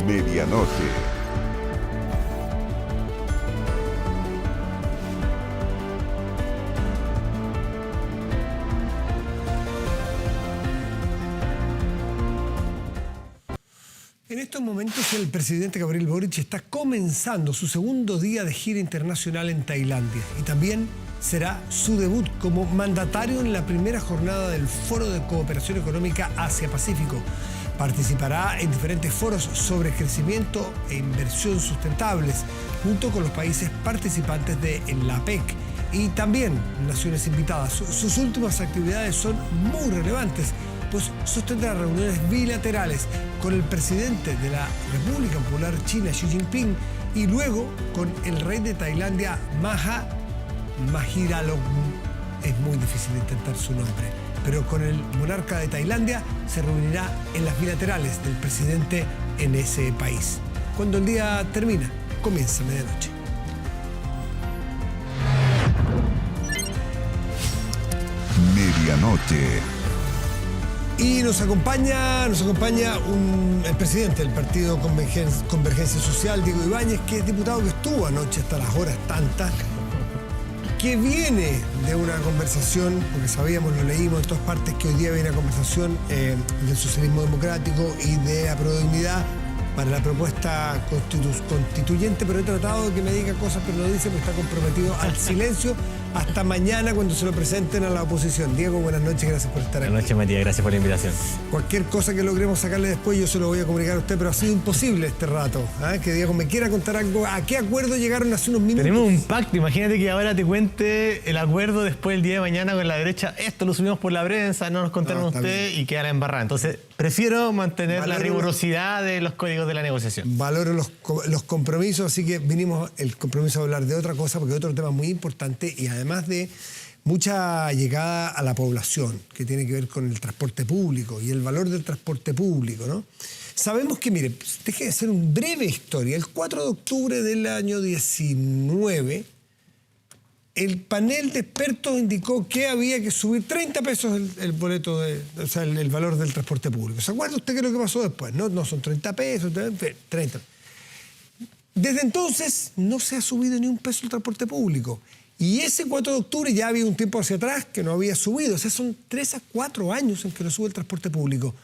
Medianoche. En estos momentos el presidente Gabriel Boric está comenzando su segundo día de gira internacional en Tailandia y también será su debut como mandatario en la primera jornada del Foro de Cooperación Económica Asia-Pacífico. Participará en diferentes foros sobre crecimiento e inversión sustentables junto con los países participantes de la APEC y también naciones invitadas. Sus últimas actividades son muy relevantes, pues sostendrá reuniones bilaterales con el presidente de la República Popular China, Xi Jinping, y luego con el rey de Tailandia, Maha Vajiralongkorn. Es muy difícil intentar su nombre, pero con el monarca de Tailandia se reunirá en las bilaterales del presidente en ese país. Cuando el día termina, comienza medianoche. Medianoche. Y nos acompaña el presidente del partido Convergencia Social, Diego Ibáñez, que es diputado que estuvo anoche hasta las horas tantas, que viene de una conversación, porque sabíamos, lo leímos en todas partes, que hoy día viene una conversación del socialismo democrático y de Aprodignidad para la propuesta constituyente, pero he tratado de que me diga cosas, pero no dice, porque está comprometido al silencio hasta mañana cuando se lo presenten a la oposición. Diego, buenas noches, gracias por estar aquí. Buenas noches, Matías, gracias por la invitación. Cualquier cosa que logremos sacarle después, yo se lo voy a comunicar a usted, pero ha sido imposible este rato. Que Diego me quiera contar algo. ¿A qué acuerdo llegaron hace unos minutos? Tenemos un pacto, imagínate que ahora te cuente el acuerdo después del día de mañana con la derecha. Esto lo subimos por la prensa, no nos contaron ustedes y queda la embarrada. Entonces, prefiero mantener la rigurosidad de los códigos de la negociación. Valoro los compromisos, así que vinimos el compromiso a hablar de otra cosa, porque otro tema muy importante y además de mucha llegada a la población, que tiene que ver con el transporte público y el valor del transporte público, ¿no? Sabemos que, mire, déjeme hacer una breve historia. El 4 de octubre del año 19, el panel de expertos indicó que había que subir 30 pesos el boleto, o sea, el valor del transporte público. ¿Se acuerda usted qué es lo que pasó después? No son 30 pesos, 30. Desde entonces no se ha subido ni un peso el transporte público. Y ese 4 de octubre ya había un tiempo hacia atrás que no había subido. O sea, son 3 a 4 años en que no sube el transporte público.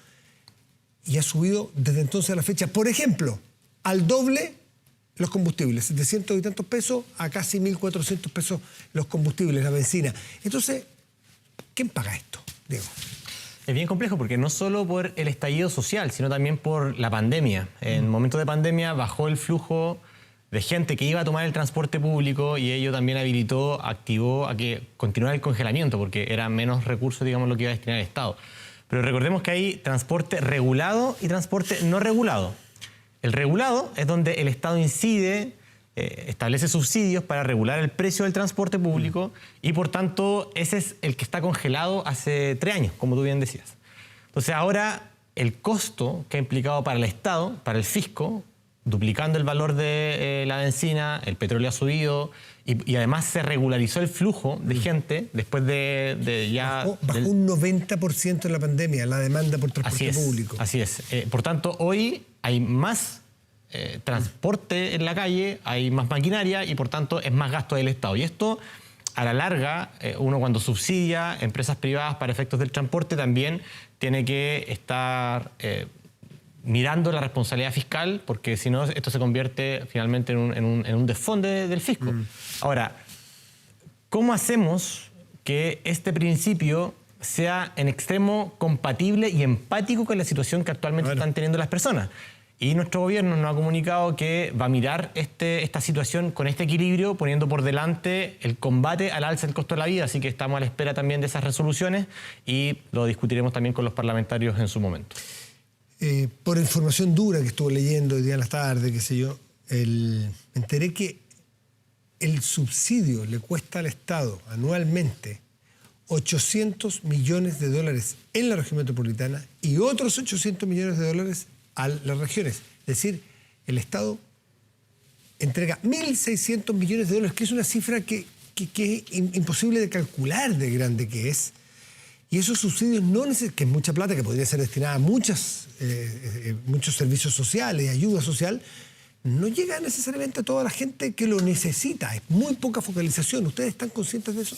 Y ha subido desde entonces a la fecha, por ejemplo, al doble los combustibles. 700 y tantos pesos a casi 1.400 pesos los combustibles, la benzina. Entonces, ¿quién paga esto, Diego? Es bien complejo porque no solo por el estallido social, sino también por la pandemia. En momentos de pandemia bajó el flujo de gente que iba a tomar el transporte público y ello también activó a que continuara el congelamiento porque era menos recursos, digamos, lo que iba a destinar el Estado. Pero recordemos que hay transporte regulado y transporte no regulado. El regulado es donde el Estado incide, establece subsidios para regular el precio del transporte público y por tanto ese es el que está congelado hace 3 años, como tú bien decías. Entonces ahora el costo que ha implicado para el Estado, para el fisco, duplicando el valor de la benzina, el petróleo ha subido y además se regularizó el flujo de gente después de ya... Bajó un 90% en la pandemia la demanda por transporte público. Así es. Por tanto, hoy hay más transporte en la calle, hay más maquinaria y por tanto es más gasto del Estado. Y esto, a la larga, uno cuando subsidia empresas privadas para efectos del transporte también tiene que estar... mirando la responsabilidad fiscal, porque si no, esto se convierte finalmente en un desfonde del fisco. Ahora, ¿cómo hacemos que este principio sea en extremo compatible y empático con la situación que actualmente están teniendo las personas? Y nuestro gobierno nos ha comunicado que va a mirar esta situación con este equilibrio, poniendo por delante el combate al alza del costo de la vida. Así que estamos a la espera también de esas resoluciones y lo discutiremos también con los parlamentarios en su momento. Por información dura que estuve leyendo hoy día en la tarde, qué sé yo, me enteré que el subsidio le cuesta al Estado anualmente 800 millones de dólares en la región metropolitana y otros 800 millones de dólares a las regiones. Es decir, el Estado entrega 1.600 millones de dólares, que es una cifra que es imposible de calcular de grande que es. Y esos subsidios, que es mucha plata que podría ser destinada a muchos servicios sociales y ayuda social, no llega necesariamente a toda la gente que lo necesita. Es muy poca focalización. ¿Ustedes están conscientes de eso?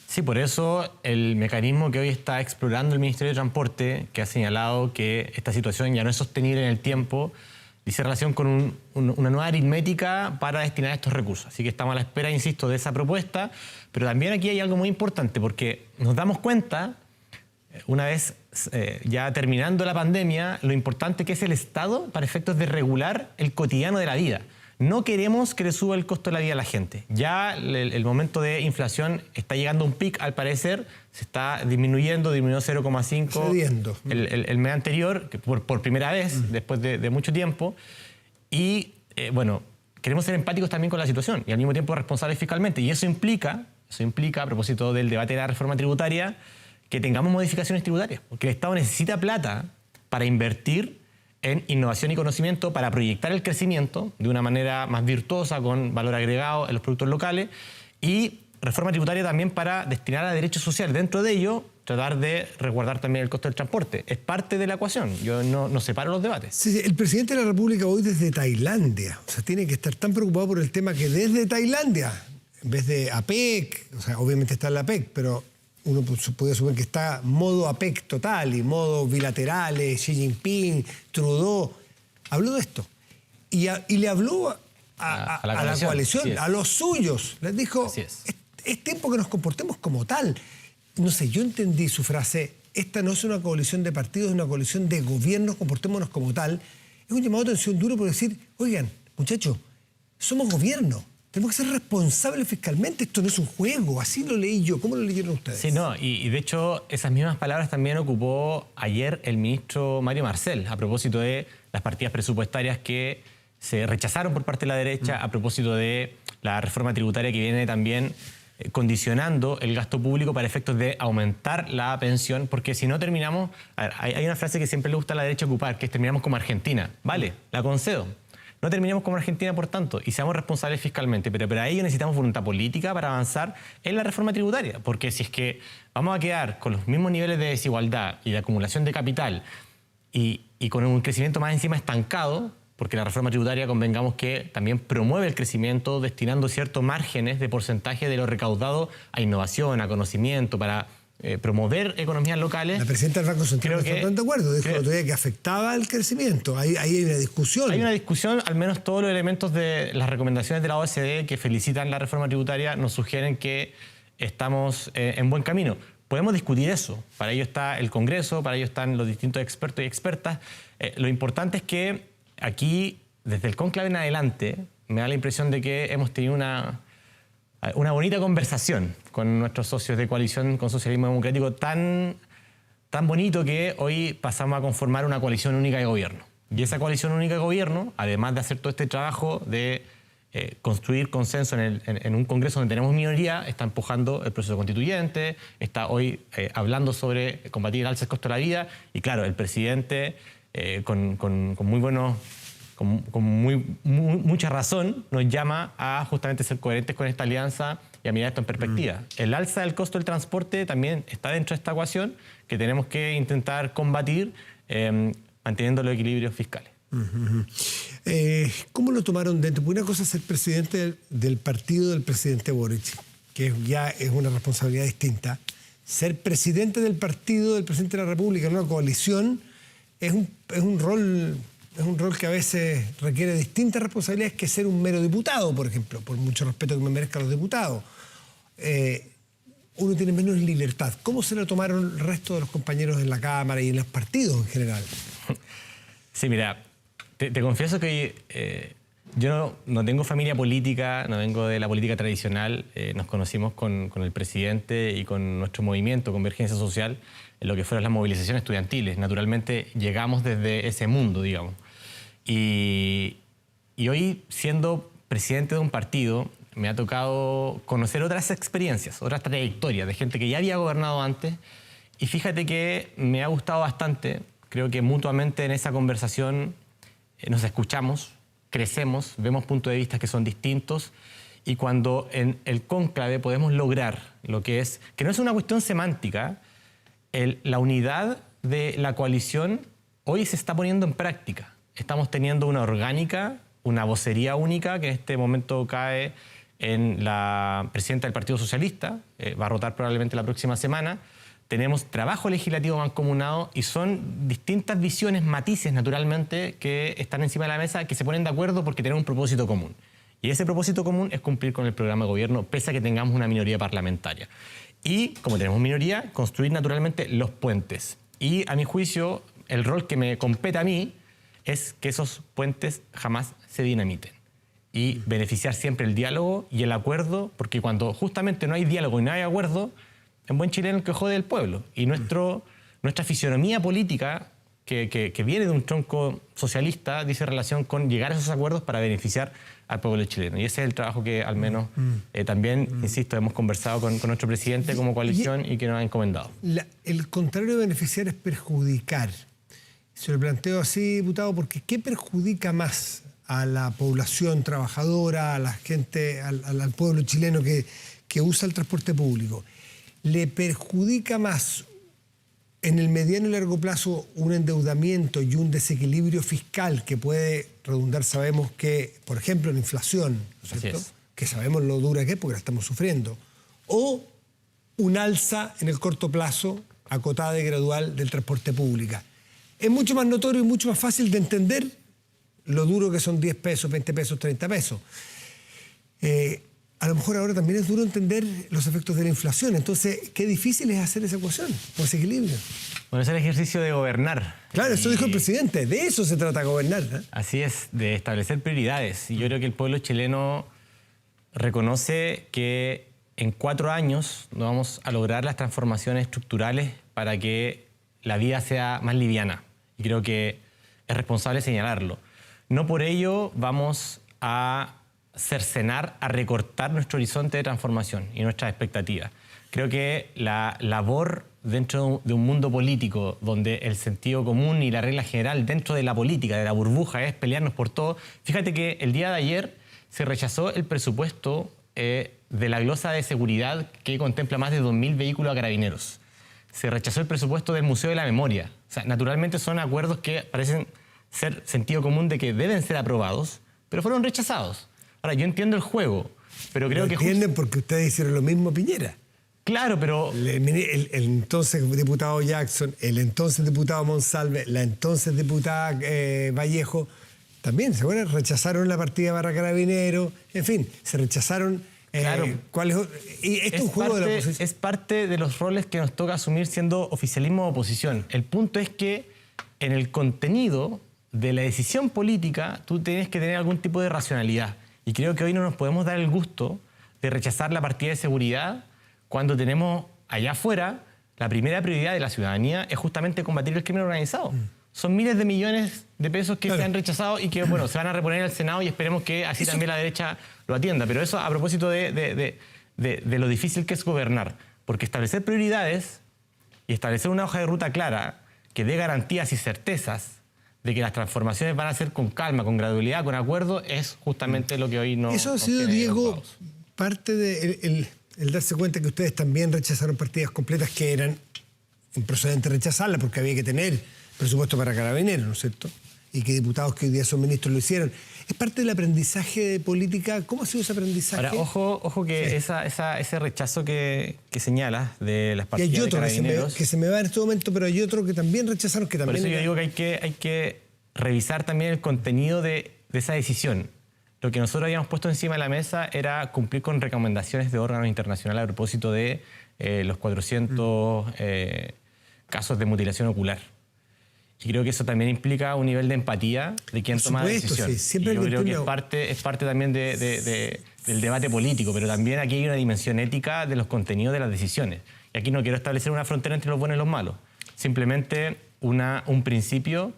Sí, por eso el mecanismo que hoy está explorando el Ministerio de Transporte, que ha señalado que esta situación ya no es sostenible en el tiempo, dice relación con una nueva aritmética para destinar estos recursos. Así que estamos a la espera, insisto, de esa propuesta. Pero también aquí hay algo muy importante, porque nos damos cuenta, una vez ya terminando la pandemia, lo importante que es el Estado para efectos de regular el cotidiano de la vida. No queremos que le suba el costo de la vida a la gente. Ya el momento de inflación está llegando a un pic, al parecer, se está disminuyó 0,5 el mes anterior, por primera vez, después de mucho tiempo. Y bueno, queremos ser empáticos también con la situación y al mismo tiempo responsables fiscalmente. Y eso implica, a propósito del debate de la reforma tributaria, que tengamos modificaciones tributarias, porque el Estado necesita plata para invertir en innovación y conocimiento, para proyectar el crecimiento de una manera más virtuosa, con valor agregado en los productos locales, y reforma tributaria también para destinar a derechos sociales. Dentro de ello, tratar de resguardar también el costo del transporte. Es parte de la ecuación. Yo no separo los debates. Sí, el presidente de la República hoy desde Tailandia, o sea, tiene que estar tan preocupado por el tema que desde Tailandia, en vez de APEC, o sea, obviamente está la APEC, pero uno puede suponer que está modo APEC total y modo bilaterales, Xi Jinping, Trudeau. Habló de esto. Y le habló a la coalición, a los suyos. Les dijo, es tiempo que nos comportemos como tal. No sé, yo entendí su frase, esta no es una coalición de partidos, es una coalición de gobiernos, comportémonos como tal. Es un llamado de atención duro por decir, oigan, muchachos, somos gobierno. Tenemos que ser responsables fiscalmente. Esto no es un juego. Así lo leí yo. ¿Cómo lo leyeron ustedes? Sí, no. Y de hecho, esas mismas palabras también ocupó ayer el ministro Mario Marcel a propósito de las partidas presupuestarias que se rechazaron por parte de la derecha, a propósito de la reforma tributaria que viene también condicionando el gasto público para efectos de aumentar la pensión, porque si no terminamos... A ver, hay una frase que siempre le gusta a la derecha ocupar, que es terminamos como Argentina. Vale, la concedo. No terminemos como Argentina, por tanto, y seamos responsables fiscalmente. Pero para ello necesitamos voluntad política para avanzar en la reforma tributaria. Porque si es que vamos a quedar con los mismos niveles de desigualdad y de acumulación de capital y con un crecimiento más encima estancado, porque la reforma tributaria, convengamos que también promueve el crecimiento destinando ciertos márgenes de porcentaje de lo recaudado a innovación, a conocimiento, para promover economías locales. La presidenta del Banco Central está de acuerdo, dijo que afectaba el crecimiento. Ahí hay una discusión. Hay una discusión, al menos todos los elementos de las recomendaciones de la OECD que felicitan la reforma tributaria nos sugieren que estamos en buen camino. Podemos discutir eso, para ello está el Congreso, para ello están los distintos expertos y expertas. Lo importante es que aquí, desde el cónclave en adelante, me da la impresión de que hemos tenido una bonita conversación con nuestros socios de coalición con Socialismo Democrático, tan bonito que hoy pasamos a conformar una coalición única de gobierno. Y esa coalición única de gobierno, además de hacer todo este trabajo de construir consenso en un Congreso donde tenemos minoría, está empujando el proceso constituyente, está hoy hablando sobre combatir el alza del costo de la vida, y claro, el presidente con mucha razón nos llama a justamente ser coherentes con esta alianza y a mirar esto en perspectiva. El alza del costo del transporte también está dentro de esta ecuación que tenemos que intentar combatir manteniendo los equilibrios fiscales. ¿Cómo lo tomaron dentro? Porque una cosa es ser presidente del partido del presidente Boric, que ya es una responsabilidad distinta. Ser presidente del partido del presidente de la República en una coalición es un rol que a veces requiere distintas responsabilidades que ser un mero diputado, por ejemplo, por mucho respeto que me merezcan los diputados. Uno tiene menos libertad. ¿Cómo se lo tomaron el resto de los compañeros en la Cámara y en los partidos en general? Sí, mira, te confieso que yo no tengo familia política, no vengo de la política tradicional. Nos conocimos con el presidente y con nuestro movimiento Convergencia Social en lo que fueron las movilizaciones estudiantiles. Naturalmente llegamos desde ese mundo, digamos. Y hoy, siendo presidente de un partido, me ha tocado conocer otras experiencias, otras trayectorias de gente que ya había gobernado antes. Y fíjate que me ha gustado bastante. Creo que mutuamente en esa conversación nos escuchamos, crecemos, vemos puntos de vista que son distintos. Y cuando en el cónclave podemos lograr lo que no es una cuestión semántica, la unidad de la coalición hoy se está poniendo en práctica. Estamos teniendo una orgánica, una vocería única que en este momento cae en la presidenta del Partido Socialista, va a rotar probablemente la próxima semana. Tenemos trabajo legislativo mancomunado y son distintas visiones, matices naturalmente, que están encima de la mesa, que se ponen de acuerdo porque tienen un propósito común. Y ese propósito común es cumplir con el programa de gobierno, pese a que tengamos una minoría parlamentaria. Y, como tenemos minoría, construir naturalmente los puentes. Y, a mi juicio, el rol que me compete a mí es que esos puentes jamás se dinamiten. Y beneficiar siempre el diálogo y el acuerdo, porque cuando justamente no hay diálogo y no hay acuerdo, en buen chileno el que jode el pueblo. Y nuestra fisionomía política, que viene de un tronco socialista, dice relación con llegar a esos acuerdos para beneficiar al pueblo chileno. Y ese es el trabajo que al menos también, insisto, hemos conversado con nuestro presidente como coalición y que nos ha encomendado. El contrario de beneficiar es perjudicar. Se lo planteo así, diputado, porque ¿qué perjudica más a la población trabajadora, a la gente, al pueblo chileno que usa el transporte público? ¿Le perjudica más en el mediano y largo plazo un endeudamiento y un desequilibrio fiscal que puede redundar, sabemos que, por ejemplo, en inflación, ¿no es cierto? Que sabemos lo dura que es porque la estamos sufriendo, o un alza en el corto plazo, acotada y gradual, del transporte público? Es mucho más notorio y mucho más fácil de entender lo duro que son 10 pesos, 20 pesos, 30 pesos. A lo mejor ahora también es duro entender los efectos de la inflación. Entonces, qué difícil es hacer esa ecuación o ese equilibrio. Bueno, es el ejercicio de gobernar. Claro, eso dijo el presidente. De eso se trata, gobernar, ¿eh? Así es, de establecer prioridades. Y yo creo que el pueblo chileno reconoce que en 4 años no vamos a lograr las transformaciones estructurales para que la vida sea más liviana. Y creo que es responsable señalarlo. No por ello vamos a cercenar, a recortar nuestro horizonte de transformación y nuestras expectativas. Creo que la labor dentro de un mundo político donde el sentido común y la regla general dentro de la política, de la burbuja, es pelearnos por todo. Fíjate que el día de ayer se rechazó el presupuesto de la glosa de seguridad que contempla más de 2.000 vehículos a carabineros. Se rechazó el presupuesto del Museo de la Memoria. O sea, naturalmente son acuerdos que parecen ser sentido común de que deben ser aprobados, pero fueron rechazados. Ahora, yo entiendo el juego, pero creo que... Entienden porque ustedes hicieron lo mismo Piñera. Claro, pero... El entonces diputado Jackson, el entonces diputado Monsalve, la entonces diputada Vallejo, también, ¿se acuerdan? Rechazaron la partida para Carabineros, en fin, se rechazaron... Claro. Y esto es un juego de la oposición. Es parte de los roles que nos toca asumir siendo oficialismo o oposición. El punto es que en el contenido de la decisión política tú tienes que tener algún tipo de racionalidad. Y creo que hoy no nos podemos dar el gusto de rechazar la partida de seguridad cuando tenemos allá afuera la primera prioridad de la ciudadanía es justamente combatir el crimen organizado. Son miles de millones de pesos que se han rechazado y que, bueno, se van a reponer al Senado y esperemos que así también la derecha lo atienda. Pero eso a propósito de lo difícil que es gobernar. Porque establecer prioridades y establecer una hoja de ruta clara que dé garantías y certezas de que las transformaciones van a ser con calma, con gradualidad, con acuerdo, es justamente lo que hoy no... Eso ha sido, Diego, parte de el darse cuenta que ustedes también rechazaron partidas completas que eran improcedente rechazarlas porque había que tener presupuesto para Carabineros, ¿no es cierto? Y que diputados que hoy día son ministros lo hicieron. Es parte del aprendizaje de política. ¿Cómo ha sido ese aprendizaje? Ahora, ojo que ese rechazo que señalas de las partidas de Carabineros... que se me va en este momento, pero hay otro que también rechazaron, que también... Por eso yo digo que hay que revisar también el contenido de esa decisión. Lo que nosotros habíamos puesto encima de la mesa era cumplir con recomendaciones de órganos internacionales a propósito de los 400 casos de mutilación ocular. Y creo que eso también implica un nivel de empatía de quien toma la decisión. Sí, siempre yo creo que es parte también del debate político, pero también aquí hay una dimensión ética de los contenidos de las decisiones. Y aquí no quiero establecer una frontera entre los buenos y los malos. Simplemente un principio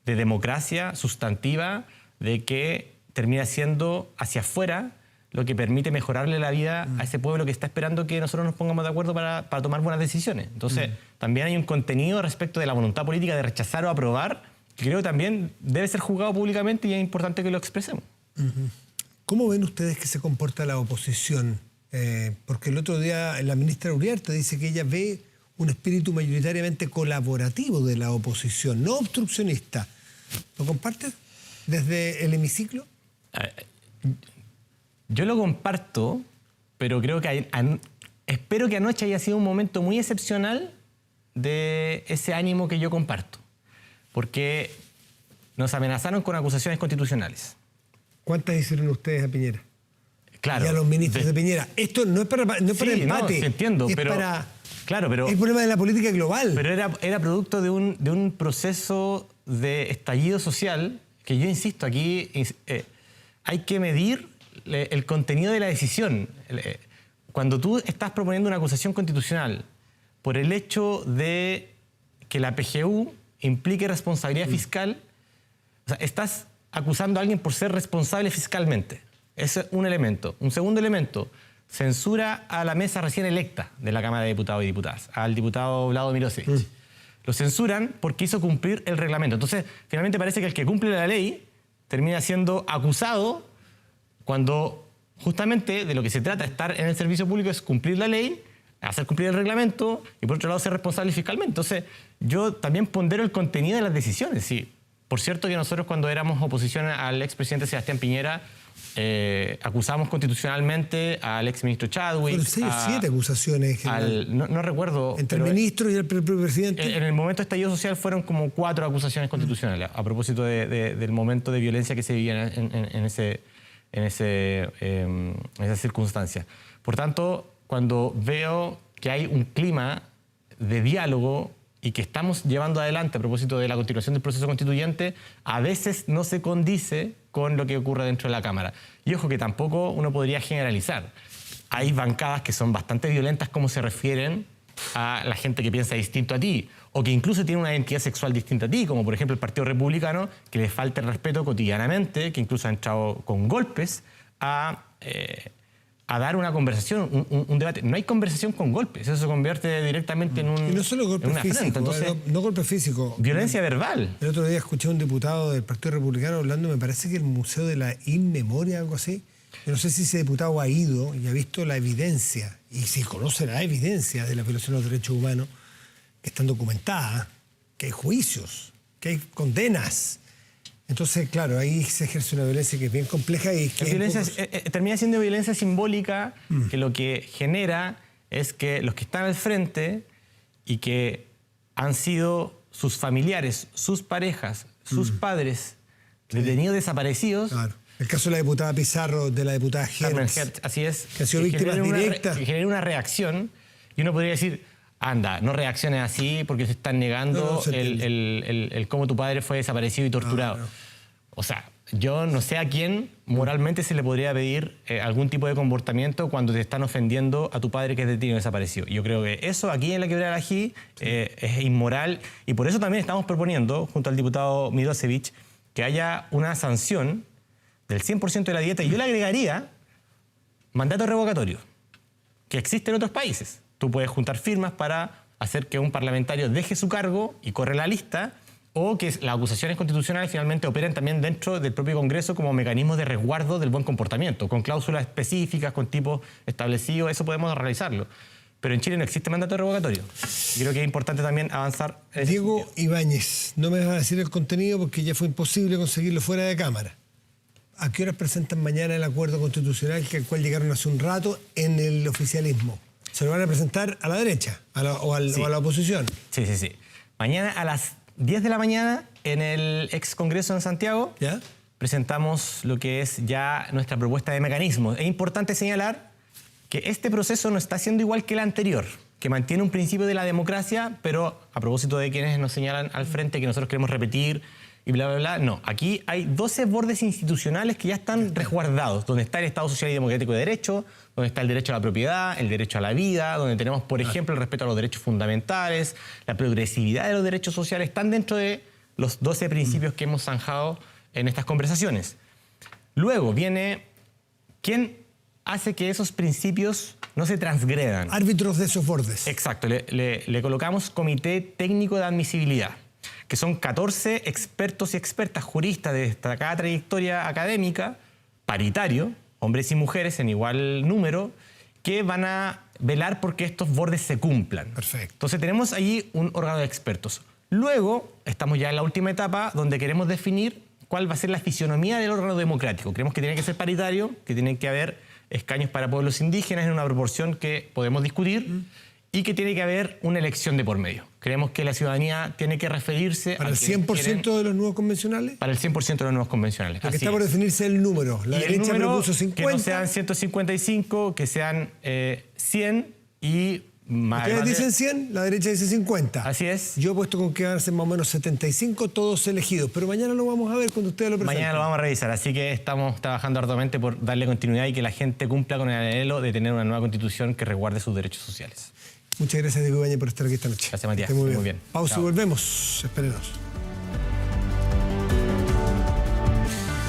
de democracia sustantiva de que termina siendo hacia afuera lo que permite mejorarle la vida a ese pueblo que está esperando que nosotros nos pongamos de acuerdo para tomar buenas decisiones. Entonces, también hay un contenido respecto de la voluntad política de rechazar o aprobar, que creo que también debe ser juzgado públicamente y es importante que lo expresemos. ¿Cómo ven ustedes que se comporta la oposición? Porque el otro día la ministra Uriarte dice que ella ve un espíritu mayoritariamente colaborativo de la oposición, no obstruccionista. ¿Lo compartes desde el hemiciclo? Yo lo comparto, pero creo que espero que anoche haya sido un momento muy excepcional de ese ánimo que yo comparto. Porque nos amenazaron con acusaciones constitucionales. ¿Cuántas hicieron ustedes a Piñera? Claro. Y a los ministros de Piñera. Esto no es para empate. No, sí entiendo, es pero... para... Claro, pero... Es el problema de la política global. Pero era producto de un proceso de estallido social que yo insisto, aquí hay que medir el contenido de la decisión. Cuando tú estás proponiendo una acusación constitucional por el hecho de que la PGU implique responsabilidad fiscal, o sea, estás acusando a alguien por ser responsable fiscalmente. Ese es un elemento. Un segundo elemento, censura a la mesa recién electa de la Cámara de Diputados y Diputadas, al diputado Vlado Milosevic. Lo censuran porque hizo cumplir el reglamento. Entonces, finalmente parece que el que cumple la ley termina siendo acusado cuando justamente de lo que se trata estar en el servicio público es cumplir la ley, hacer cumplir el reglamento y por otro lado ser responsable fiscalmente. Entonces, yo también pondero el contenido de las decisiones. Sí, por cierto que nosotros cuando éramos oposición al expresidente Sebastián Piñera, acusamos constitucionalmente al exministro Chadwick. Fueron 6 o 7 acusaciones en general. No recuerdo. Entre el ministro y el presidente. En el momento de estallido social fueron como 4 acusaciones constitucionales a propósito del momento de violencia que se vivía en esa circunstancia. Por tanto, cuando veo que hay un clima de diálogo y que estamos llevando adelante a propósito de la continuación del proceso constituyente, a veces no se condice con lo que ocurre dentro de la Cámara. Y ojo que tampoco uno podría generalizar. Hay bancadas que son bastante violentas como se refieren a la gente que piensa distinto a ti o que incluso tiene una identidad sexual distinta a ti, como por ejemplo el Partido Republicano, que le falta el respeto cotidianamente, que incluso ha entrado con golpes a dar una conversación, un debate. No hay conversación con golpes, eso se convierte directamente en y no solo golpes físicos, entonces, no golpes físicos. Violencia verbal. El otro día escuché a un diputado del Partido Republicano hablando, me parece que el Museo de la Inmemoria, algo así. Yo no sé si ese diputado ha ido y ha visto la evidencia, y si conoce la evidencia de la violación de los derechos humanos, que están documentadas, que hay juicios, que hay condenas. Entonces, claro, ahí se ejerce una violencia que es bien compleja y que termina siendo violencia simbólica que lo que genera es que los que están al frente y que han sido sus familiares, sus parejas, sus padres detenidos, desaparecidos. Claro. El caso de la diputada Pizarro, de la diputada Hertz, así es, que han sido víctimas directas. Que genera una reacción y uno podría decir, anda, no reacciones así porque se están negando el cómo tu padre fue desaparecido y torturado. No. O sea, yo no sé a quién moralmente se le podría pedir algún tipo de comportamiento cuando te están ofendiendo a tu padre que es detenido y desaparecido. Yo creo que eso aquí en la Quebrada del Ají es inmoral y por eso también estamos proponiendo, junto al diputado Milosevic, que haya una sanción del 100% de la dieta y yo le agregaría mandato revocatorio, que existe en otros países. Tú puedes juntar firmas para hacer que un parlamentario deje su cargo y corre la lista o que las acusaciones constitucionales finalmente operen también dentro del propio Congreso como mecanismos de resguardo del buen comportamiento, con cláusulas específicas, con tipos establecidos, eso podemos realizarlo. Pero en Chile no existe mandato revocatorio. Y creo que es importante también avanzar. Diego Ibáñez, no me vas a decir el contenido porque ya fue imposible conseguirlo fuera de cámara. ¿A qué horas presentan mañana el acuerdo constitucional al cual llegaron hace un rato en el oficialismo? ¿Se lo van a presentar a la derecha o a la oposición? Sí. Mañana a las 10 de la mañana en el ex Congreso en Santiago presentamos lo que es ya nuestra propuesta de mecanismos. Es importante señalar que este proceso no está siendo igual que el anterior, que mantiene un principio de la democracia, pero a propósito de quienes nos señalan al frente que nosotros queremos repetir y bla, bla, bla, no. Aquí hay 12 bordes institucionales que ya están resguardados, donde está el Estado Social y Democrático de Derecho, donde está el derecho a la propiedad, el derecho a la vida, donde tenemos, por ejemplo, el respeto a los derechos fundamentales, la progresividad de los derechos sociales, están dentro de los 12 principios que hemos zanjado en estas conversaciones. Luego viene, ¿quién hace que esos principios no se transgredan? Árbitros de esos bordes. Exacto, le colocamos Comité Técnico de Admisibilidad, que son 14 expertos y expertas juristas de destacada trayectoria académica, paritario, hombres y mujeres en igual número, que van a velar porque estos bordes se cumplan. Perfecto. Entonces tenemos ahí un órgano de expertos. Luego, estamos ya en la última etapa donde queremos definir cuál va a ser la fisionomía del órgano democrático. Creemos que tiene que ser paritario, que tienen que haber escaños para pueblos indígenas en una proporción que podemos discutir y que tiene que haber una elección de por medio. Creemos que la ciudadanía tiene que referirse ¿Para el 100% de los nuevos convencionales? Para el 100% de los nuevos convencionales. Porque está por definirse el número. La derecha propuso 50. Que no sean 155, que sean 100 y más. Ustedes dicen 100, la derecha dice 50. Así es. Yo he puesto con que van a ser más o menos 75, todos elegidos. Pero mañana lo vamos a ver cuando ustedes lo presenten. Mañana lo vamos a revisar, así que estamos trabajando arduamente por darle continuidad y que la gente cumpla con el anhelo de tener una nueva constitución que resguarde sus derechos sociales. Muchas gracias, Diego Ibáñez, por estar aquí esta noche. Gracias, Matías. Muy bien. Muy bien. Pausa y volvemos. Espérenos.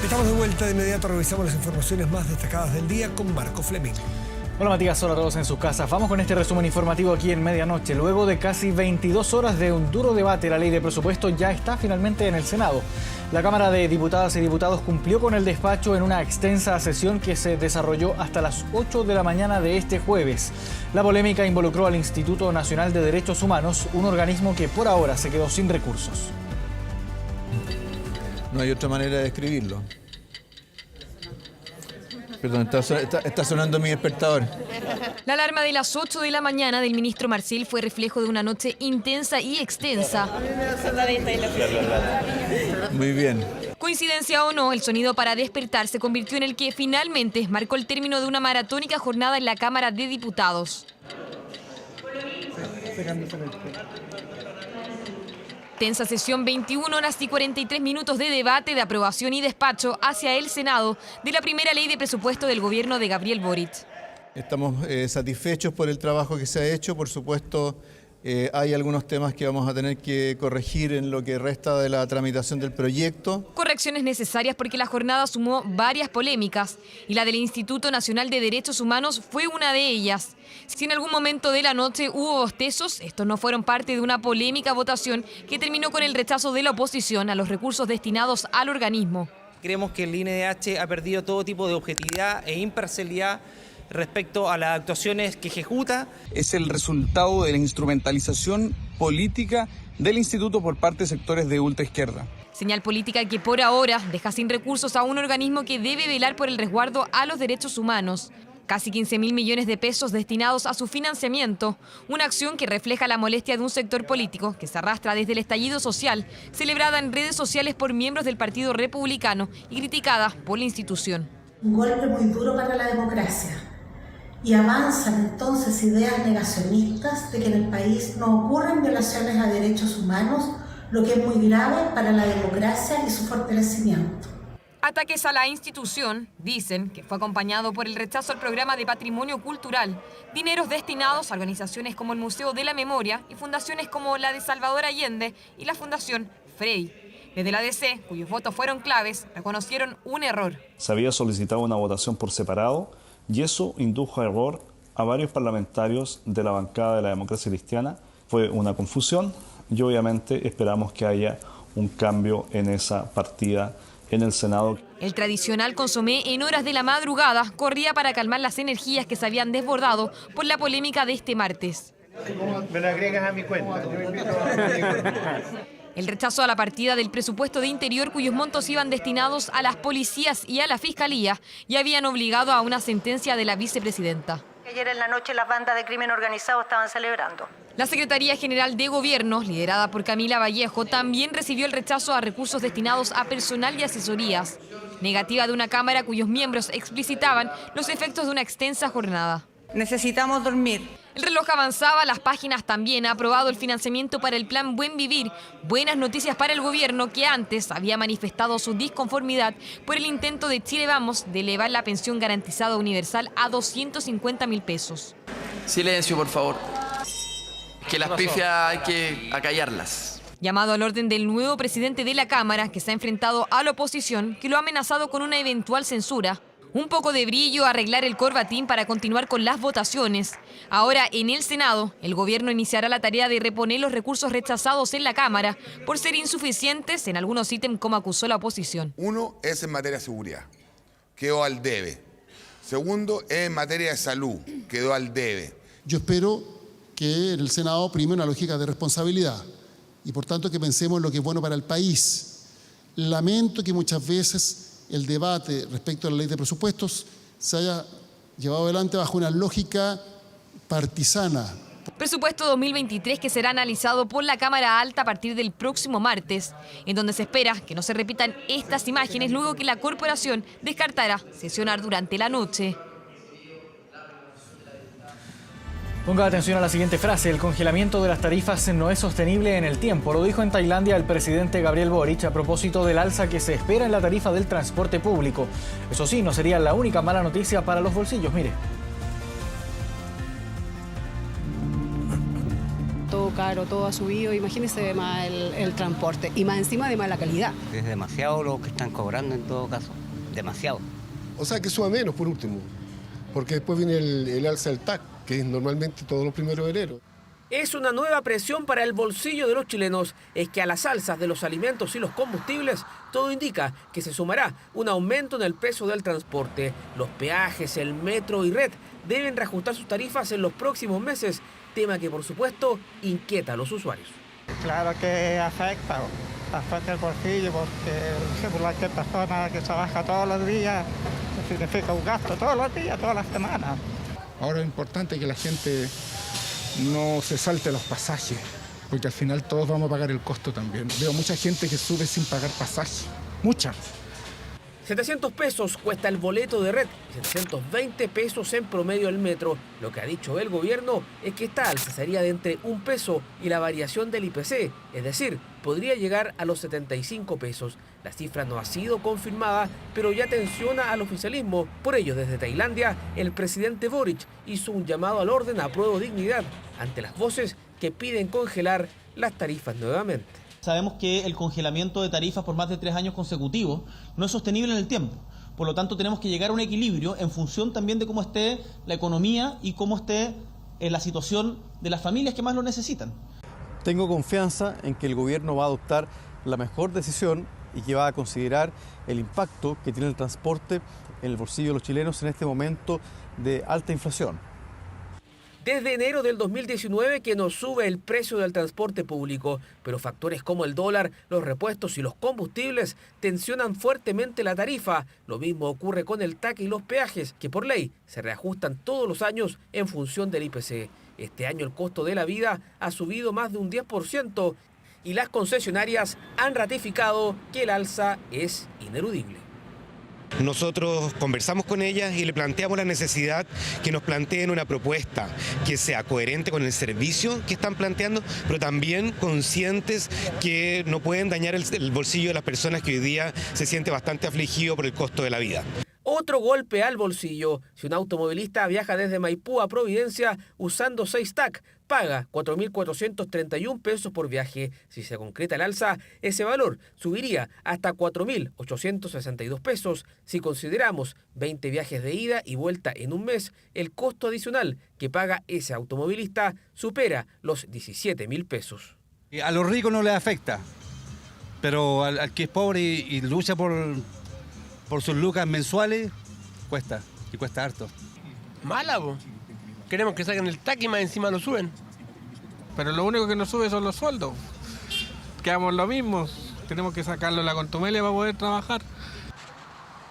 Estamos de vuelta. De inmediato revisamos las informaciones más destacadas del día con Marco Fleming. Hola Matías, hola a todos en sus casas. Vamos con este resumen informativo aquí en Medianoche. Luego de casi 22 horas de un duro debate, la ley de presupuesto ya está finalmente en el Senado. La Cámara de Diputadas y Diputados cumplió con el despacho en una extensa sesión que se desarrolló hasta las 8 de la mañana de este jueves. La polémica involucró al Instituto Nacional de Derechos Humanos, un organismo que por ahora se quedó sin recursos. No hay otra manera de describirlo. Perdón, está sonando mi despertador. La alarma de las 8 de la mañana del ministro Marcel fue reflejo de una noche intensa y extensa. Muy bien. Coincidencia o no, el sonido para despertar se convirtió en el que finalmente marcó el término de una maratónica jornada en la Cámara de Diputados. Tensa sesión, 21 horas y 43 minutos de debate, de aprobación y despacho hacia el Senado de la primera ley de presupuesto del gobierno de Gabriel Boric. Estamos satisfechos por el trabajo que se ha hecho. Por supuesto, hay algunos temas que vamos a tener que corregir en lo que resta de la tramitación del proyecto. Correcciones necesarias porque la jornada sumó varias polémicas y la del Instituto Nacional de Derechos Humanos fue una de ellas. Si en algún momento de la noche hubo bostezos, estos no fueron parte de una polémica votación que terminó con el rechazo de la oposición a los recursos destinados al organismo. Creemos que el INDH ha perdido todo tipo de objetividad e imparcialidad respecto a las actuaciones que ejecuta. Es el resultado de la instrumentalización política del instituto por parte de sectores de ultraizquierda. Señal política que por ahora deja sin recursos a un organismo que debe velar por el resguardo a los derechos humanos. Casi 15.000 millones de pesos destinados a su financiamiento, una acción que refleja la molestia de un sector político que se arrastra desde el estallido social, celebrada en redes sociales por miembros del Partido Republicano y criticada por la institución. Un golpe muy duro para la democracia. Y avanzan entonces ideas negacionistas de que en el país no ocurren violaciones a derechos humanos, lo que es muy grave para la democracia y su fortalecimiento. Ataques a la institución, dicen, que fue acompañado por el rechazo al programa de patrimonio cultural, dineros destinados a organizaciones como el Museo de la Memoria y fundaciones como la de Salvador Allende y la Fundación Frey. Desde la DC, cuyos votos fueron claves, reconocieron un error. Se había solicitado una votación por separado y eso indujo a error a varios parlamentarios de la bancada de la Democracia Cristiana. Fue una confusión y obviamente esperamos que haya un cambio en esa partida en el Senado. El tradicional consomé en horas de la madrugada corría para calmar las energías que se habían desbordado por la polémica de este martes. Me lo agregas a mi cuenta. El rechazo a la partida del presupuesto de Interior, cuyos montos iban destinados a las policías y a la Fiscalía, y habían obligado a una sentencia de la vicepresidenta. Ayer en la noche las bandas de crimen organizado estaban celebrando. La Secretaría General de Gobierno, liderada por Camila Vallejo, también recibió el rechazo a recursos destinados a personal y asesorías. Negativa de una Cámara cuyos miembros explicitaban los efectos de una extensa jornada. Necesitamos dormir. El reloj avanzaba, las páginas también. Ha aprobado el financiamiento para el Plan Buen Vivir. Buenas noticias para el gobierno que antes había manifestado su disconformidad por el intento de Chile Vamos de elevar la pensión garantizada universal a 250.000 pesos. Silencio, por favor. Que las pifias hay que acallarlas. Llamado al orden del nuevo presidente de la Cámara, que se ha enfrentado a la oposición, que lo ha amenazado con una eventual censura. Un poco de brillo, arreglar el corbatín para continuar con las votaciones. Ahora, en el Senado, el gobierno iniciará la tarea de reponer los recursos rechazados en la Cámara por ser insuficientes en algunos ítems, como acusó la oposición. Uno es en materia de seguridad. Quedó al debe. Segundo, en materia de salud, quedó al debe. Yo espero que el Senado prime una lógica de responsabilidad y por tanto que pensemos en lo que es bueno para el país. Lamento que muchas veces el debate respecto a la ley de presupuestos se haya llevado adelante bajo una lógica partisana. Presupuesto 2023 que será analizado por la Cámara Alta a partir del próximo martes, en donde se espera que no se repitan estas imágenes luego que la corporación descartara sesionar durante la noche. Ponga atención a la siguiente frase: el congelamiento de las tarifas no es sostenible en el tiempo. Lo dijo en Tailandia el presidente Gabriel Boric a propósito del alza que se espera en la tarifa del transporte público. Eso sí, no sería la única mala noticia para los bolsillos, mire. Todo caro, todo ha subido, imagínense más el transporte y más encima de mala calidad. Es demasiado lo que están cobrando en todo caso, demasiado. O sea que suba menos por último, porque después viene el alza del TAC, que es normalmente todos los primeros de enero. Es una nueva presión para el bolsillo de los chilenos. Es que a las alzas de los alimentos y los combustibles, todo indica que se sumará un aumento en el precio del transporte. Los peajes, el metro y red deben reajustar sus tarifas en los próximos meses, tema que por supuesto inquieta a los usuarios. Claro que afecta el bolsillo porque por cualquier persona que trabaja todos los días significa un gasto todos los días, todas las semanas. Ahora es importante que la gente no se salte los pasajes, porque al final todos vamos a pagar el costo también. Veo mucha gente que sube sin pagar pasaje, mucha. 700 pesos cuesta el boleto de red y 720 pesos en promedio el metro. Lo que ha dicho el gobierno es que esta alza sería de entre $1 y la variación del IPC, es decir, podría llegar a los 75 pesos. La cifra no ha sido confirmada, pero ya tensiona al oficialismo. Por ello, desde Tailandia, el presidente Boric hizo un llamado al orden a prueba de dignidad ante las voces que piden congelar las tarifas nuevamente. Sabemos que el congelamiento de tarifas por más de 3 años consecutivos no es sostenible en el tiempo. Por lo tanto, tenemos que llegar a un equilibrio en función también de cómo esté la economía y cómo esté la situación de las familias que más lo necesitan. Tengo confianza en que el gobierno va a adoptar la mejor decisión y que va a considerar el impacto que tiene el transporte en el bolsillo de los chilenos en este momento de alta inflación. Desde enero del 2019 que nos sube el precio del transporte público, pero factores como el dólar, los repuestos y los combustibles tensionan fuertemente la tarifa. Lo mismo ocurre con el TAC y los peajes, que por ley se reajustan todos los años en función del IPC. Este año el costo de la vida ha subido más de un 10% y las concesionarias han ratificado que el alza es ineludible. Nosotros conversamos con ellas y le planteamos la necesidad que nos planteen una propuesta que sea coherente con el servicio que están planteando, pero también conscientes que no pueden dañar el bolsillo de las personas que hoy día se siente bastante afligido por el costo de la vida. Otro golpe al bolsillo. Si un automovilista viaja desde Maipú a Providencia usando 6 TAC, paga 4.431 pesos por viaje. Si se concreta el alza, ese valor subiría hasta 4.862 pesos. Si consideramos 20 viajes de ida y vuelta en un mes, el costo adicional que paga ese automovilista supera los 17.000 pesos. A los ricos no les afecta, pero al que es pobre y lucha por sus lucas mensuales, cuesta harto. Mala, po. Queremos que saquen el TAC y más encima lo suben. Pero lo único que nos sube son los sueldos. Quedamos lo mismo. Tenemos que sacarlo de la contumelia para poder trabajar.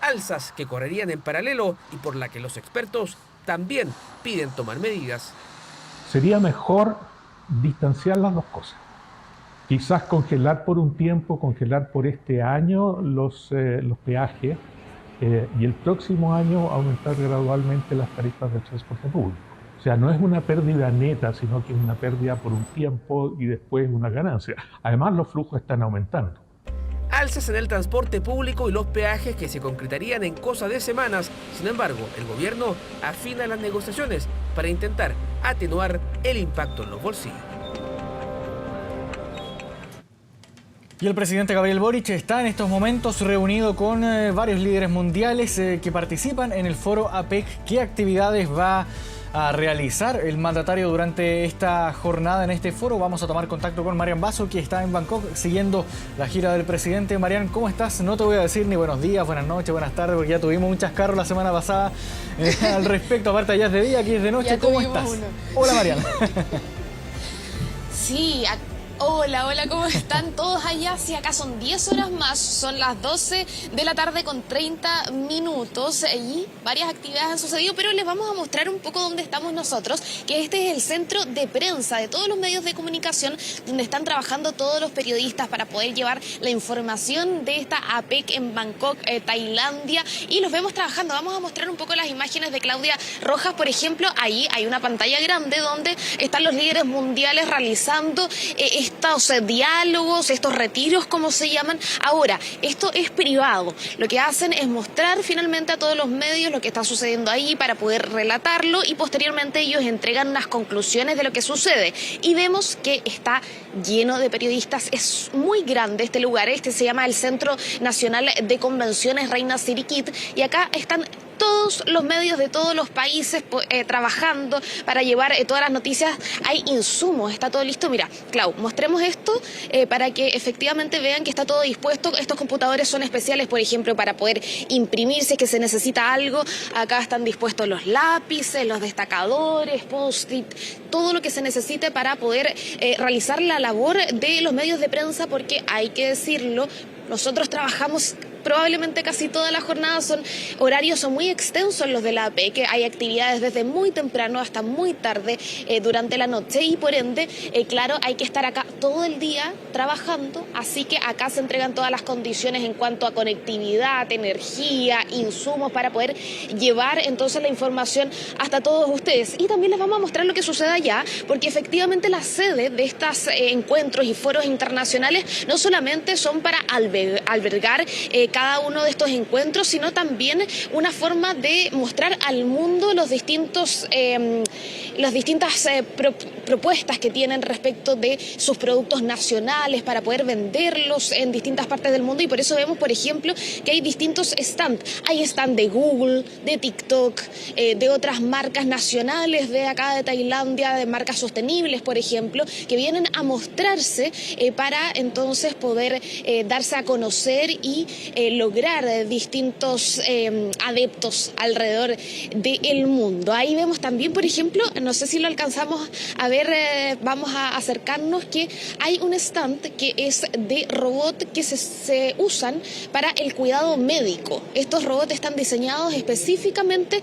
Alzas que correrían en paralelo y por la que los expertos también piden tomar medidas. Sería mejor distanciar las dos cosas. Quizás congelar por un tiempo, congelar por este año los peajes y el próximo año aumentar gradualmente las tarifas del transporte público. O sea, no es una pérdida neta, sino que es una pérdida por un tiempo y después una ganancia. Además, los flujos están aumentando. Alzas en el transporte público y los peajes que se concretarían en cosa de semanas. Sin embargo, el gobierno afina las negociaciones para intentar atenuar el impacto en los bolsillos. Y el presidente Gabriel Boric está en estos momentos reunido con varios líderes mundiales que participan en el foro APEC. ¿Qué actividades va a realizar el mandatario durante esta jornada en este foro. Vamos a tomar contacto con Marian Basso, que está en Bangkok siguiendo la gira del presidente. Marian, ¿cómo estás? No te voy a decir ni buenos días, buenas noches, buenas tardes, porque ya tuvimos un chascarro la semana pasada al respecto. Aparte, allá es de día, aquí es de noche. ¿Cómo estás? Hola, Marian. Sí, hola, ¿cómo están todos allá? Sí, acá son 10 horas más, son las 12 de la tarde con 30 minutos y varias actividades han sucedido, pero les vamos a mostrar un poco dónde estamos nosotros, que este es el centro de prensa de todos los medios de comunicación, donde están trabajando todos los periodistas para poder llevar la información de esta APEC en Bangkok, Tailandia, y los vemos trabajando. Vamos a mostrar un poco las imágenes de Claudia Rojas, por ejemplo. Ahí hay una pantalla grande donde están los líderes mundiales realizando estos diálogos, estos retiros, como se llaman. Ahora, esto es privado. Lo que hacen es mostrar finalmente a todos los medios lo que está sucediendo ahí para poder relatarlo, y posteriormente ellos entregan unas conclusiones de lo que sucede. Y vemos que está lleno de periodistas. Es muy grande este lugar. Este se llama el Centro Nacional de Convenciones Reina Sirikit, y acá están todos los medios de todos los países trabajando para llevar todas las noticias. Hay insumos, está todo listo. Mira, Clau, mostremos esto para que efectivamente vean que está todo dispuesto. Estos computadores son especiales, por ejemplo, para poder imprimir si es que se necesita algo. Acá están dispuestos los lápices, los destacadores, post-it, todo lo que se necesite para poder realizar la labor de los medios de prensa, porque hay que decirlo, nosotros trabajamos probablemente casi toda la jornada, son horarios muy extensos los de la APEC, que hay actividades desde muy temprano hasta muy tarde durante la noche, y por ende, claro, hay que estar acá todo el día trabajando, así que acá se entregan todas las condiciones en cuanto a conectividad, energía, insumos para poder llevar entonces la información hasta todos ustedes. Y también les vamos a mostrar lo que sucede allá, porque efectivamente la sede de estos encuentros y foros internacionales no solamente son para albergar cada uno de estos encuentros, sino también una forma de mostrar al mundo las distintas propuestas que tienen respecto de sus productos nacionales para poder venderlos en distintas partes del mundo. Y por eso vemos, por ejemplo, que hay distintos stands. Hay stand de Google, de TikTok, de otras marcas nacionales de acá de Tailandia, de marcas sostenibles, por ejemplo, que vienen a mostrarse para entonces poder darse a conocer y lograr distintos adeptos alrededor del mundo. Ahí vemos también, por ejemplo, no sé si lo alcanzamos a ver, vamos a acercarnos, que hay un stand que es de robot que se usan para el cuidado médico. Estos robots están diseñados específicamente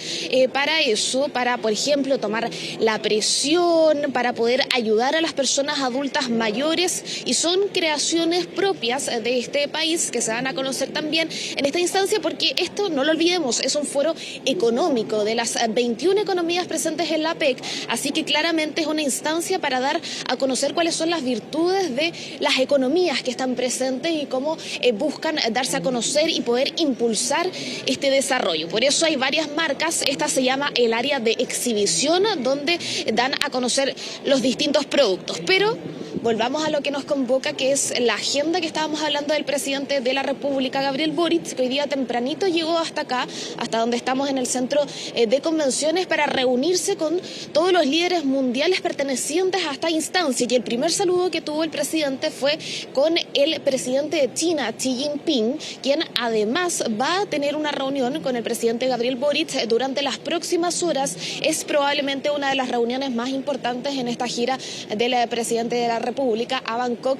para eso, para, por ejemplo, tomar la presión, para poder ayudar a las personas adultas mayores, y son creaciones propias de este país que se van a conocer también en esta instancia, porque esto, no lo olvidemos, es un foro económico de las 21 economías presentes en la APEC, así que claramente es una instancia para dar a conocer cuáles son las virtudes de las economías que están presentes y cómo buscan darse a conocer y poder impulsar este desarrollo. Por eso hay varias marcas. Esta se llama el área de exhibición, donde dan a conocer los distintos productos. Pero volvamos a lo que nos convoca, que es la agenda que estábamos hablando del presidente de la República, Gabriel Boric, que hoy día tempranito llegó hasta acá, hasta donde estamos en el centro de convenciones, para reunirse con todos los líderes mundiales pertenecientes a esta instancia. Y el primer saludo que tuvo el presidente fue con el presidente de China, Xi Jinping, quien además va a tener una reunión con el presidente Gabriel Boric durante las próximas horas. Es probablemente una de las reuniones más importantes en esta gira del presidente de la República a Bangkok,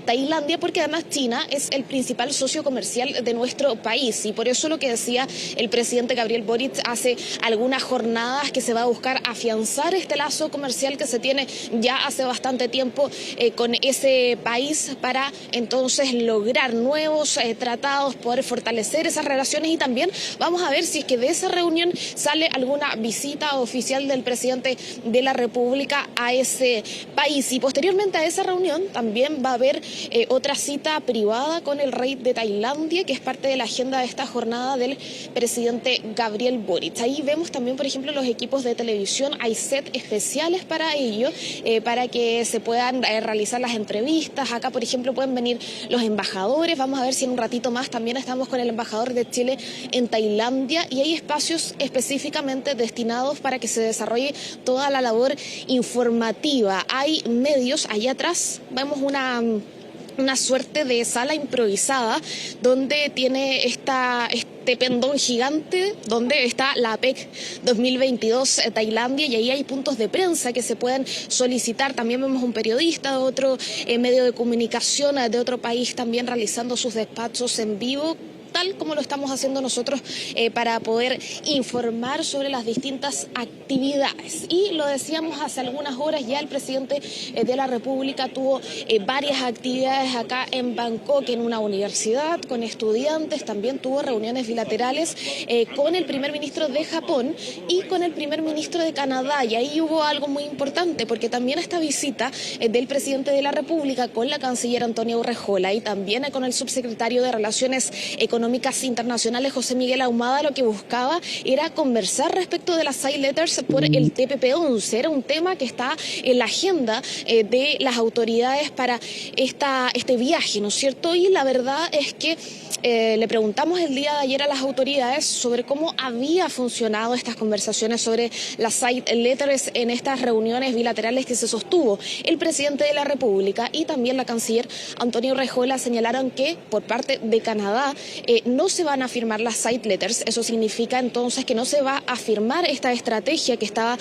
Tailandia, porque además China es el principal socio comercial de nuestro país, y por eso lo que decía el presidente Gabriel Boric hace algunas jornadas, que se va a buscar afianzar este lazo comercial que se tiene ya hace bastante tiempo con ese país, para entonces lograr nuevos tratados, poder fortalecer esas relaciones. Y también vamos a ver si es que de esa reunión sale alguna visita oficial del presidente de la República a ese país, y posteriormente a esa reunión también va a haber otra cita privada con el rey de Tailandia, que es parte de la agenda de esta jornada del presidente Gabriel Boric. Ahí vemos también, por ejemplo, los equipos de televisión, hay set especiales para ello, para que se puedan realizar las entrevistas. Acá, por ejemplo, pueden venir los embajadores. Vamos a ver si en un ratito más también estamos con el embajador de Chile en Tailandia, y hay espacios específicamente destinados para que se desarrolle toda la labor informativa. Hay medios, allá atrás vemos una suerte de sala improvisada donde tiene este pendón gigante donde está la APEC 2022 Tailandia, y ahí hay puntos de prensa que se pueden solicitar. También vemos un periodista de otro medio de comunicación de otro país también realizando sus despachos en vivo, tal como lo estamos haciendo nosotros para poder informar sobre las distintas actividades. Y lo decíamos hace algunas horas, ya el presidente de la República tuvo varias actividades acá en Bangkok, en una universidad, con estudiantes, también tuvo reuniones bilaterales con el primer ministro de Japón y con el primer ministro de Canadá, y ahí hubo algo muy importante, porque también esta visita del presidente de la República con la canciller Antonia Urrejola y también con el subsecretario de Relaciones Económicas Internacionales, José Miguel Ahumada, lo que buscaba era conversar respecto de las side letters por el TPP-11. Era un tema que está en la agenda de las autoridades para este viaje, ¿no es cierto? Y la verdad es que le preguntamos el día de ayer a las autoridades sobre cómo había funcionado estas conversaciones sobre las side letters en estas reuniones bilaterales que se sostuvo. El presidente de la República y también la canciller Antonia Urrejola señalaron que por parte de Canadá no se van a firmar las side letters. Eso significa entonces que no se va a firmar esta estrategia que estaba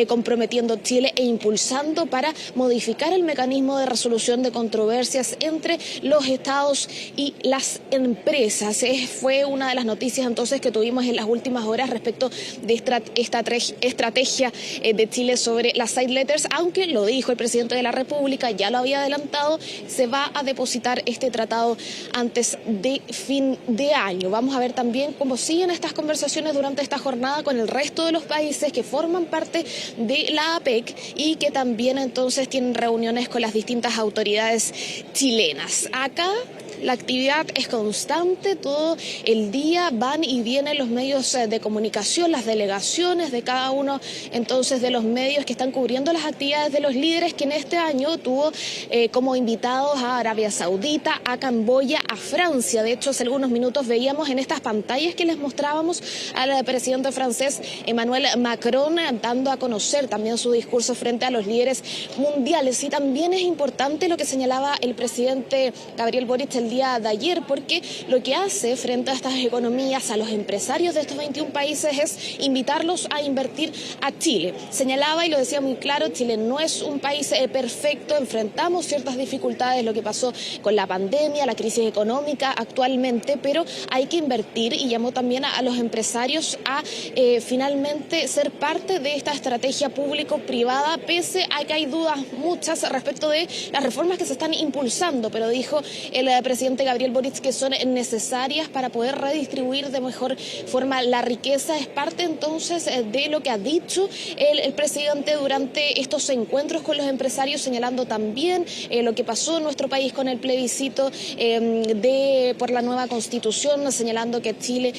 comprometiendo Chile e impulsando para modificar el mecanismo de resolución de controversias entre los estados y las empresas. Fue una de las noticias entonces que tuvimos en las últimas horas respecto de esta estrategia de Chile sobre las side letters, aunque lo dijo el presidente de la República, ya lo había adelantado, se va a depositar este tratado antes de fin de año. Vamos a ver también cómo siguen estas conversaciones durante esta jornada con el resto de los países que forman parte de la APEC y que también entonces tienen reuniones con las distintas autoridades chilenas. Acá la actividad es constante, todo el día van y vienen los medios de comunicación, las delegaciones de cada uno entonces de los medios que están cubriendo las actividades de los líderes, que en este año tuvo como invitados a Arabia Saudita, a Camboya, a Francia. De hecho, hace algunos minutos veíamos en estas pantallas que les mostrábamos al presidente francés Emmanuel Macron dando a conocer también su discurso frente a los líderes mundiales. Y también es importante lo que señalaba el presidente Gabriel Boric el día de ayer, porque lo que hace frente a estas economías, a los empresarios de estos 21 países, es invitarlos a invertir a Chile. Señalaba y lo decía muy claro, Chile no es un país perfecto, enfrentamos ciertas dificultades, lo que pasó con la pandemia, la crisis económica actualmente, pero hay que invertir, y llamó también a los empresarios a finalmente ser parte de esta estrategia público-privada, pese a que hay dudas muchas respecto de las reformas que se están impulsando, pero dijo el presidente Gabriel Boric que son necesarias para poder redistribuir de mejor forma la riqueza. Es parte entonces de lo que ha dicho el presidente durante estos encuentros con los empresarios, señalando también lo que pasó en nuestro país con el plebiscito por la nueva constitución, señalando que Chile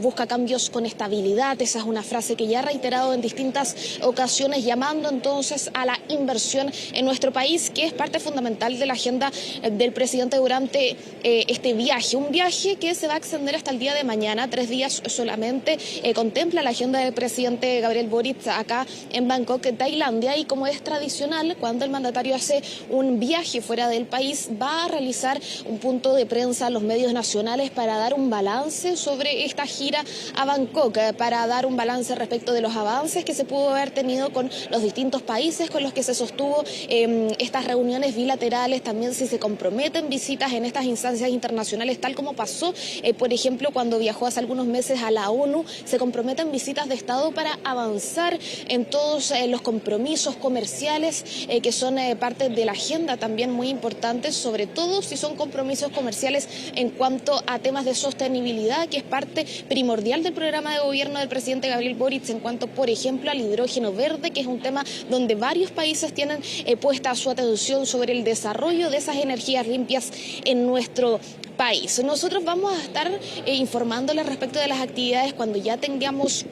busca cambios con estabilidad. Esa es una frase que ya ha reiterado en distintas ocasiones, llamando entonces a la inversión en nuestro país, que es parte fundamental de la agenda del presidente durante este viaje. Un viaje que se va a extender hasta el día de mañana, 3 días solamente. Contempla la agenda del presidente Gabriel Boric acá en Bangkok, Tailandia, y como es tradicional, cuando el mandatario hace un viaje fuera del país, va a realizar un punto de prensa a los medios nacionales para dar un balance sobre esta gira a Bangkok, para dar un balance respecto de los avances que se pudo haber tenido con los distintos países con los que se sostuvo estas reuniones bilaterales, también si se comprometen visitas en estas instancias internacionales, tal como pasó, por ejemplo, cuando viajó hace algunos meses a la ONU, se compromete en visitas de Estado para avanzar en todos los compromisos comerciales que son parte de la agenda también muy importantes, sobre todo si son compromisos comerciales en cuanto a temas de sostenibilidad, que es parte primordial del programa de gobierno del presidente Gabriel Boric en cuanto, por ejemplo, al hidrógeno verde, que es un tema donde varios países tienen puesta su atención sobre el desarrollo de esas energías limpias en nuestro país. Nosotros vamos a estar informándoles respecto de las actividades cuando ya tengamos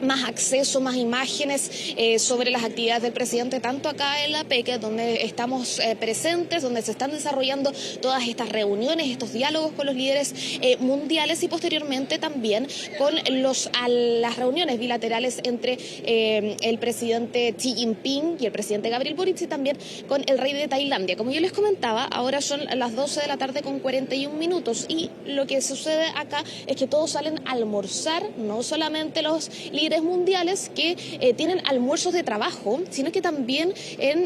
más acceso, más imágenes sobre las actividades del presidente, tanto acá en la PEC, donde estamos presentes, donde se están desarrollando todas estas reuniones, estos diálogos con los líderes mundiales, y posteriormente también con las reuniones bilaterales entre el presidente Xi Jinping y el presidente Gabriel Boric, y también con el rey de Tailandia. Como yo les comentaba, ahora son las 12 de la tarde con 41 minutos y lo que sucede acá es que todos salen a almorzar, no solamente los líderes mundiales que tienen almuerzos de trabajo, sino que también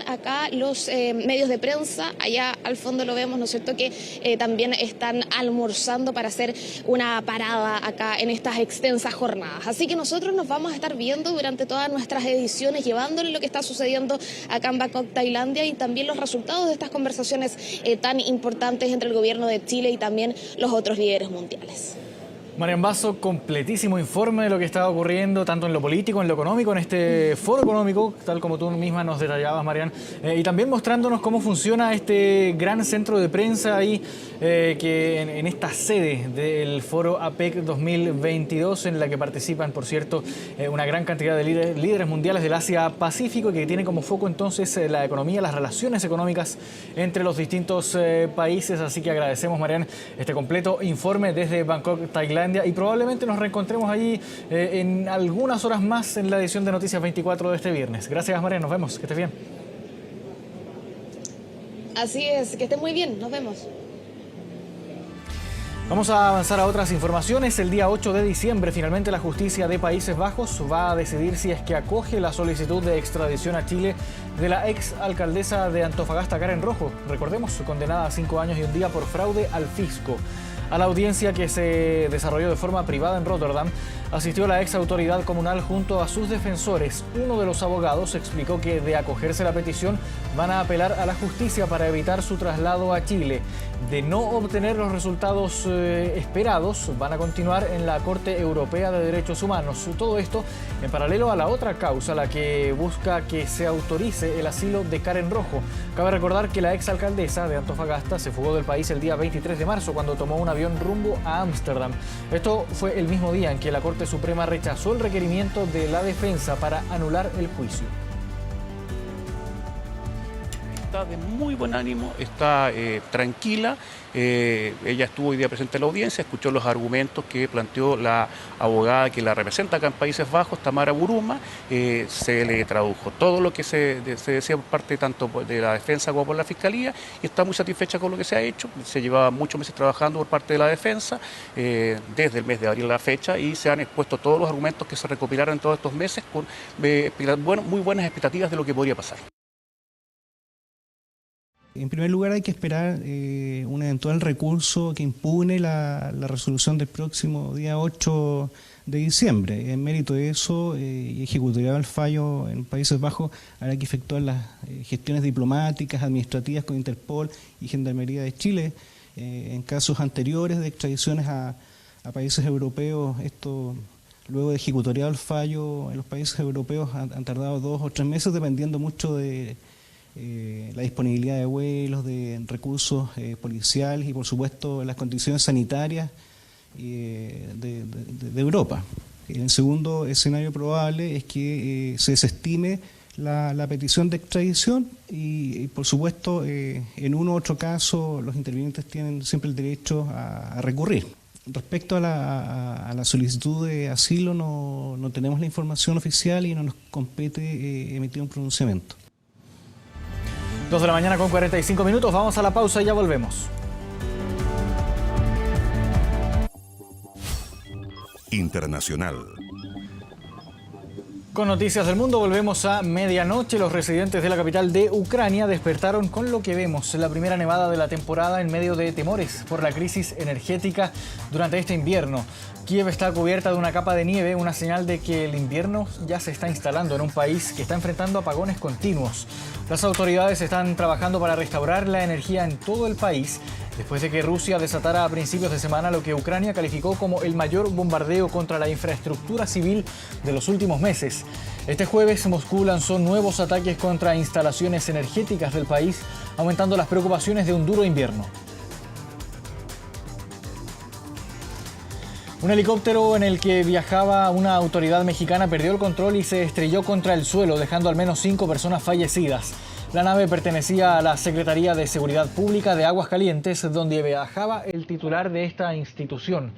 acá los medios de prensa, allá al fondo lo vemos, ¿no es cierto?, que también están almorzando para hacer una parada acá en estas extensas jornadas. Así que nosotros nos vamos a estar viendo durante todas nuestras ediciones, llevándole lo que está sucediendo acá en Bangkok, Tailandia, y también los resultados de estas conversaciones tan importantes entre el gobierno de Chile y también los otros líderes mundiales. Marian Basso, completísimo informe de lo que está ocurriendo, tanto en lo político, en lo económico, en este foro económico, tal como tú misma nos detallabas, Marian, y también mostrándonos cómo funciona este gran centro de prensa ahí, que en esta sede del foro APEC 2022, en la que participan, por cierto, una gran cantidad de líderes mundiales del Asia-Pacífico, que tiene como foco entonces la economía, las relaciones económicas entre los distintos países. Así que agradecemos, Marian, este completo informe desde Bangkok, Tailandia, y probablemente nos reencontremos allí en algunas horas más en la edición de Noticias 24 de este viernes. Gracias, Marian, nos vemos, que estés bien. Así es, que estén muy bien, nos vemos. Vamos a avanzar a otras informaciones. El día 8 de diciembre, finalmente la justicia de Países Bajos va a decidir si es que acoge la solicitud de extradición a Chile de la ex alcaldesa de Antofagasta, Karen Rojo. Recordemos, condenada a 5 años y un día por fraude al fisco. A la audiencia, que se desarrolló de forma privada en Rotterdam, asistió la ex autoridad comunal junto a sus defensores. Uno de los abogados explicó que, de acogerse la petición, van a apelar a la justicia para evitar su traslado a Chile. De no obtener los resultados esperados, van a continuar en la Corte Europea de Derechos Humanos. Todo esto en paralelo a la otra causa, la que busca que se autorice el asilo de Karen Rojo. Cabe recordar que la ex alcaldesa de Antofagasta se fugó del país el día 23 de marzo cuando tomó un avión rumbo a Ámsterdam. Esto fue el mismo día en que la Corte Suprema rechazó el requerimiento de la defensa para anular el juicio. Está de muy buen ánimo, está tranquila. Ella estuvo hoy día presente en la audiencia, escuchó los argumentos que planteó la abogada que la representa acá en Países Bajos, Tamara Buruma. Se le tradujo todo lo que se decía por parte tanto de la defensa como por la fiscalía, y está muy satisfecha con lo que se ha hecho. Se llevaba muchos meses trabajando por parte de la defensa, desde el mes de abril a la fecha, y se han expuesto todos los argumentos que se recopilaron en todos estos meses con muy buenas expectativas de lo que podría pasar. En primer lugar, hay que esperar un eventual recurso que impugne la resolución del próximo día 8 de diciembre. En mérito de eso, y ejecutado el fallo en Países Bajos, habrá que efectuar las gestiones diplomáticas, administrativas con Interpol y Gendarmería de Chile. En casos anteriores de extradiciones a países europeos, esto, luego de ejecutoriado el fallo en los países europeos, han tardado 2 o 3 meses, dependiendo mucho de la disponibilidad de vuelos, de recursos policiales y, por supuesto, las condiciones sanitarias de Europa. El segundo escenario probable es que se desestime la petición de extradición y, por supuesto, en uno u otro caso los intervinientes tienen siempre el derecho a recurrir. Respecto a la solicitud de asilo, no tenemos la información oficial y no nos compete emitir un pronunciamiento. 2 de la mañana con 45 minutos, vamos a la pausa y ya volvemos. Internacional. Con noticias del mundo volvemos a medianoche. Los residentes de la capital de Ucrania despertaron con lo que vemos, la primera nevada de la temporada en medio de temores por la crisis energética durante este invierno. Kiev está cubierta de una capa de nieve, una señal de que el invierno ya se está instalando en un país que está enfrentando apagones continuos. Las autoridades están trabajando para restaurar la energía en todo el país, después de que Rusia desatara a principios de semana lo que Ucrania calificó como el mayor bombardeo contra la infraestructura civil de los últimos meses. Este jueves, Moscú lanzó nuevos ataques contra instalaciones energéticas del país, aumentando las preocupaciones de un duro invierno. Un helicóptero en el que viajaba una autoridad mexicana perdió el control y se estrelló contra el suelo, dejando al menos 5 personas fallecidas. La nave pertenecía a la Secretaría de Seguridad Pública de Aguascalientes, donde viajaba el titular de esta institución.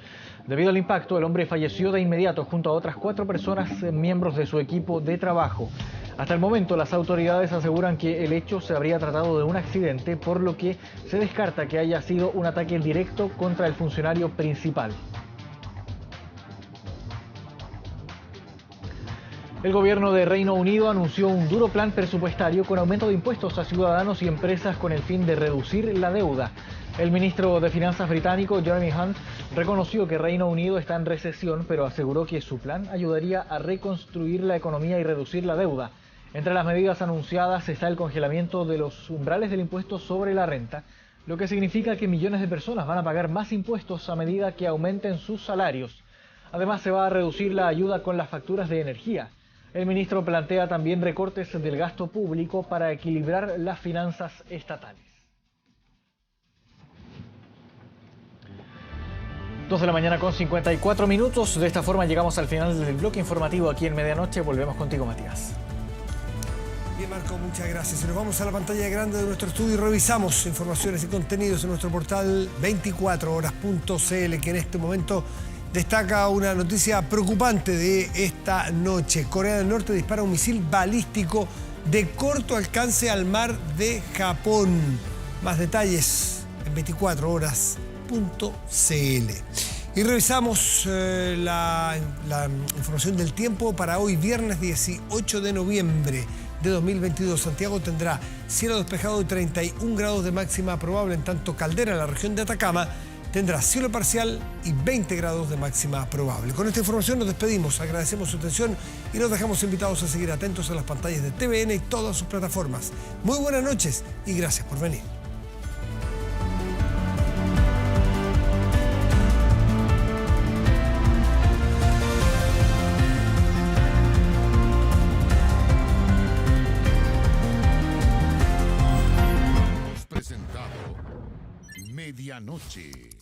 Debido al impacto, el hombre falleció de inmediato junto a otras 4 personas, miembros de su equipo de trabajo. Hasta el momento, las autoridades aseguran que el hecho se habría tratado de un accidente, por lo que se descarta que haya sido un ataque directo contra el funcionario principal. El gobierno de Reino Unido anunció un duro plan presupuestario con aumento de impuestos a ciudadanos y empresas con el fin de reducir la deuda. El ministro de Finanzas británico, Jeremy Hunt, reconoció que Reino Unido está en recesión, pero aseguró que su plan ayudaría a reconstruir la economía y reducir la deuda. Entre las medidas anunciadas está el congelamiento de los umbrales del impuesto sobre la renta, lo que significa que millones de personas van a pagar más impuestos a medida que aumenten sus salarios. Además, se va a reducir la ayuda con las facturas de energía. El ministro plantea también recortes del gasto público para equilibrar las finanzas estatales. 2 de la mañana con 54 minutos. De esta forma llegamos al final del bloque informativo aquí en Medianoche. Volvemos contigo, Matías. Bien, Marco, muchas gracias. Nos vamos a la pantalla grande de nuestro estudio y revisamos informaciones y contenidos en nuestro portal 24horas.cl, que en este momento destaca una noticia preocupante de esta noche. Corea del Norte dispara un misil balístico de corto alcance al mar de Japón. Más detalles en 24horas.cl. Y revisamos la información del tiempo para hoy, viernes 18 de noviembre de 2022. Santiago tendrá cielo despejado y 31 grados de máxima probable, en tanto Caldera, en la región de Atacama, tendrá cielo parcial y 20 grados de máxima probable. Con esta información nos despedimos, agradecemos su atención y nos dejamos invitados a seguir atentos a las pantallas de TVN y todas sus plataformas. Muy buenas noches y gracias por venir. Presentado Medianoche.